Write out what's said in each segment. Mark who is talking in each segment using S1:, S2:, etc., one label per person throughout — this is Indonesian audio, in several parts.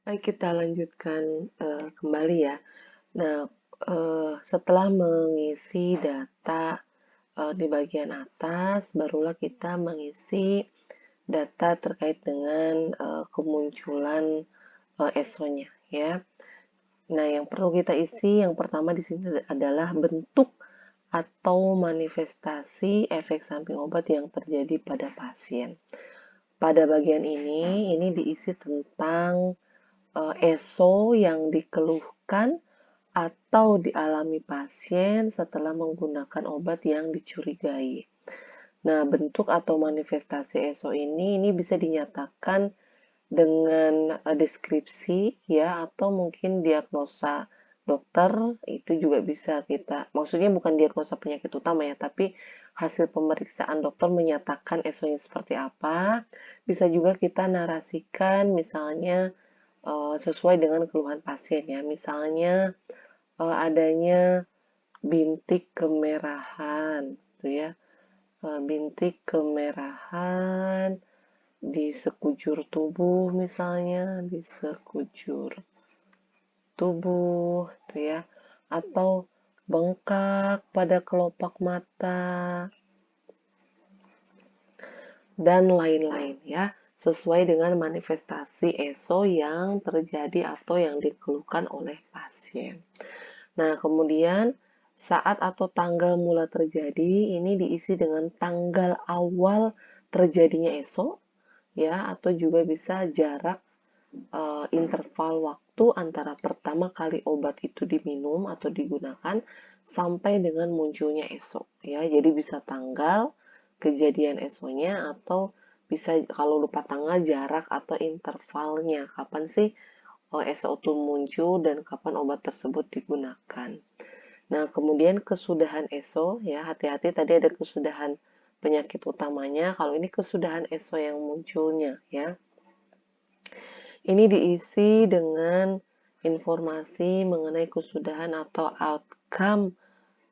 S1: Baik, kita lanjutkan kembali ya. Nah, setelah mengisi data di bagian atas, barulah kita mengisi data terkait dengan kemunculan ESO-nya ya. Nah, yang perlu kita isi yang pertama di sini adalah bentuk atau manifestasi efek samping obat yang terjadi pada pasien. Pada bagian ini diisi tentang ESO yang dikeluhkan atau dialami pasien setelah menggunakan obat yang dicurigai. Nah, bentuk atau manifestasi ESO ini bisa dinyatakan dengan deskripsi ya atau mungkin diagnosa dokter itu juga bisa kita. Maksudnya bukan diagnosa penyakit utama ya, tapi hasil pemeriksaan dokter menyatakan ESO-nya seperti apa. Bisa juga kita narasikan misalnya sesuai dengan keluhan pasien ya. Misalnya adanya bintik kemerahan, gitu ya. Bintik kemerahan di sekujur tubuh misalnya, di sekujur tubuh, gitu ya. Atau bengkak pada kelopak mata dan lain-lain ya. Sesuai dengan manifestasi ESO yang terjadi atau yang dikeluhkan oleh pasien. Nah, kemudian saat atau tanggal mula terjadi ini diisi dengan tanggal awal terjadinya ESO ya atau juga bisa jarak interval waktu antara pertama kali obat itu diminum atau digunakan sampai dengan munculnya ESO ya. Jadi bisa tanggal kejadian ESO-nya atau bisa kalau lupa tanggal jarak atau intervalnya kapan sih ESO itu muncul dan kapan obat tersebut digunakan. Nah, kemudian kesudahan ESO ya, hati-hati tadi ada kesudahan penyakit utamanya, kalau ini kesudahan ESO yang munculnya ya. Ini diisi dengan informasi mengenai kesudahan atau outcome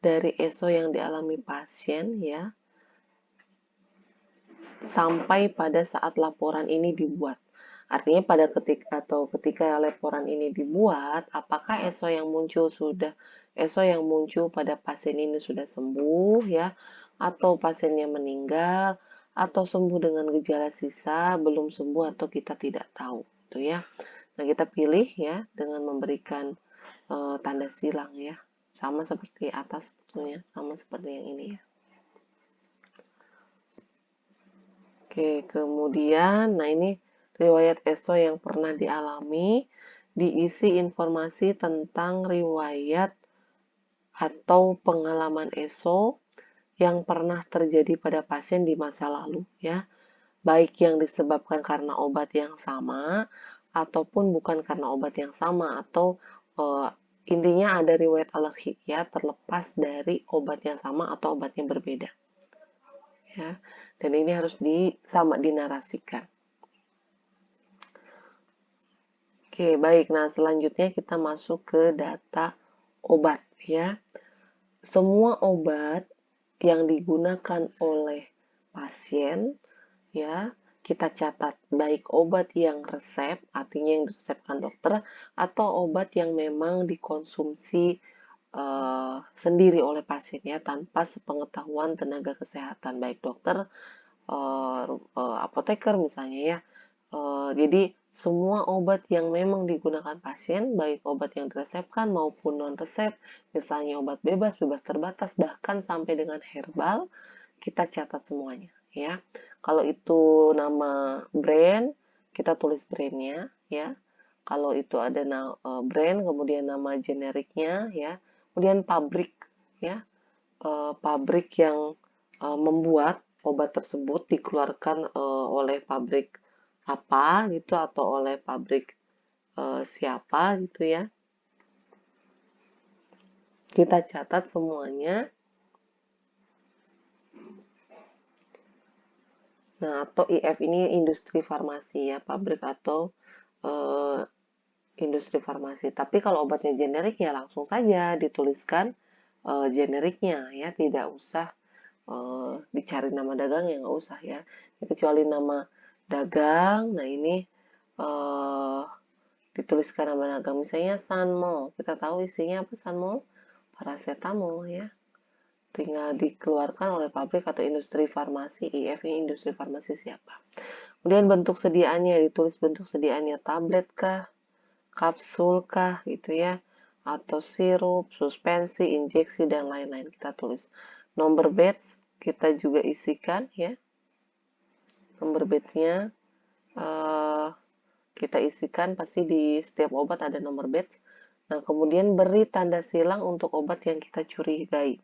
S1: dari ESO yang dialami pasien ya, sampai pada saat laporan ini dibuat. Artinya ketika laporan ini dibuat, apakah ESO yang muncul pada pasien ini sudah sembuh ya, atau pasiennya meninggal, atau sembuh dengan gejala sisa, belum sembuh atau kita tidak tahu, gitu ya. Nah, kita pilih ya dengan memberikan tanda silang ya, sama seperti atas sebetulnya, sama seperti yang ini ya. Oke, kemudian, nah ini riwayat ESO yang pernah dialami, diisi informasi tentang riwayat atau pengalaman ESO yang pernah terjadi pada pasien di masa lalu, ya. Baik yang disebabkan karena obat yang sama, ataupun bukan karena obat yang sama, atau uh, intinya ada riwayat alergi, ya, terlepas dari obat yang sama atau obat yang berbeda. Ya, dan ini harus sama dinarasikan. Oke, baik. Nah, selanjutnya kita masuk ke data obat ya. Semua obat yang digunakan oleh pasien ya, kita catat baik obat yang resep, artinya yang diresepkan dokter, atau obat yang memang dikonsumsi sendiri oleh pasien ya, tanpa sepengetahuan tenaga kesehatan, baik dokter, apoteker misalnya ya. Jadi semua obat yang memang digunakan pasien, baik obat yang diresepkan maupun non-resep, misalnya obat bebas, bebas terbatas, bahkan sampai dengan herbal, kita catat semuanya ya. Kalau itu nama brand, kita tulis brandnya ya. Kalau itu ada brand, kemudian nama generiknya ya, kemudian pabrik ya, pabrik yang membuat obat tersebut dikeluarkan oleh pabrik apa gitu atau oleh pabrik siapa gitu ya. Kita catat semuanya. Nah, atau IF ini industri farmasi ya, pabrik atau eh, industri farmasi. Tapi kalau obatnya generik ya langsung saja dituliskan generiknya ya, tidak usah dicari nama dagang ya nggak usah ya. Kecuali nama dagang, nah ini eh, dituliskan nama dagang, misalnya Sanmol, kita tahu isinya apa Sanmol? Paracetamol ya, tinggal dikeluarkan oleh pabrik atau industri farmasi. IF ini industri farmasi siapa. Kemudian bentuk sediaannya, ditulis bentuk sediaannya, tablet kah, kapsul kah gitu ya, atau sirup, suspensi, injeksi, dan lain-lain. Kita tulis nomor batch, kita juga isikan ya, nomor batchnya kita isikan, pasti di setiap obat ada nomor batch. Nah, kemudian beri tanda silang untuk obat yang kita curigai.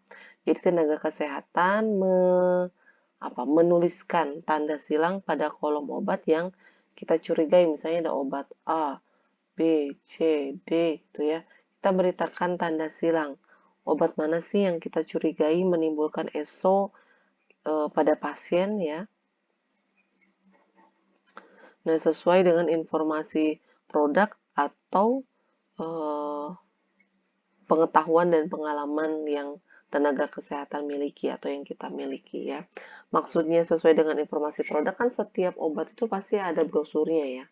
S1: Jadi tenaga kesehatan menuliskan tanda silang pada kolom obat yang kita curigai. Misalnya ada obat A, B, C, D gitu ya. Kita beritakan tanda silang. Obat mana sih yang kita curigai menimbulkan ESO pada pasien ya. Nah, sesuai dengan informasi produk atau pengetahuan dan pengalaman yang tenaga kesehatan miliki atau yang kita miliki ya. Maksudnya sesuai dengan informasi produk, kan setiap obat itu pasti ada brosurnya ya.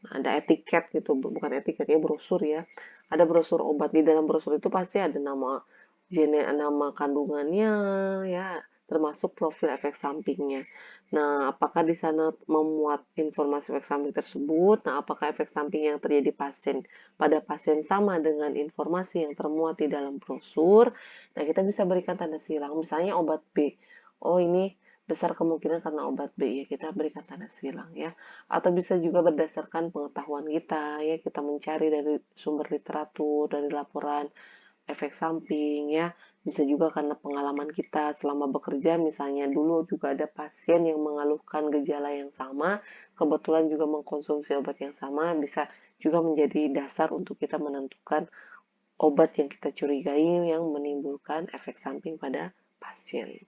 S1: Ada etiket gitu, bukan etiket ya, brosur ya. Ada brosur obat, di dalam brosur itu pasti ada nama nama kandungannya ya, termasuk profil efek sampingnya. Nah, apakah di sana memuat informasi efek samping tersebut? Nah, apakah efek samping yang terjadi pada pasien sama dengan informasi yang termuat di dalam brosur? Nah, kita bisa berikan tanda silang. Misalnya obat B. Oh, ini besar kemungkinan karena obat B ya, kita berikan tanda silang ya. Atau bisa juga berdasarkan pengetahuan kita ya, kita mencari dari sumber literatur, dari laporan efek samping ya, bisa juga karena pengalaman kita selama bekerja, misalnya dulu juga ada pasien yang mengeluhkan gejala yang sama, kebetulan juga mengkonsumsi obat yang sama, bisa juga menjadi dasar untuk kita menentukan obat yang kita curigai yang menimbulkan efek samping pada pasien.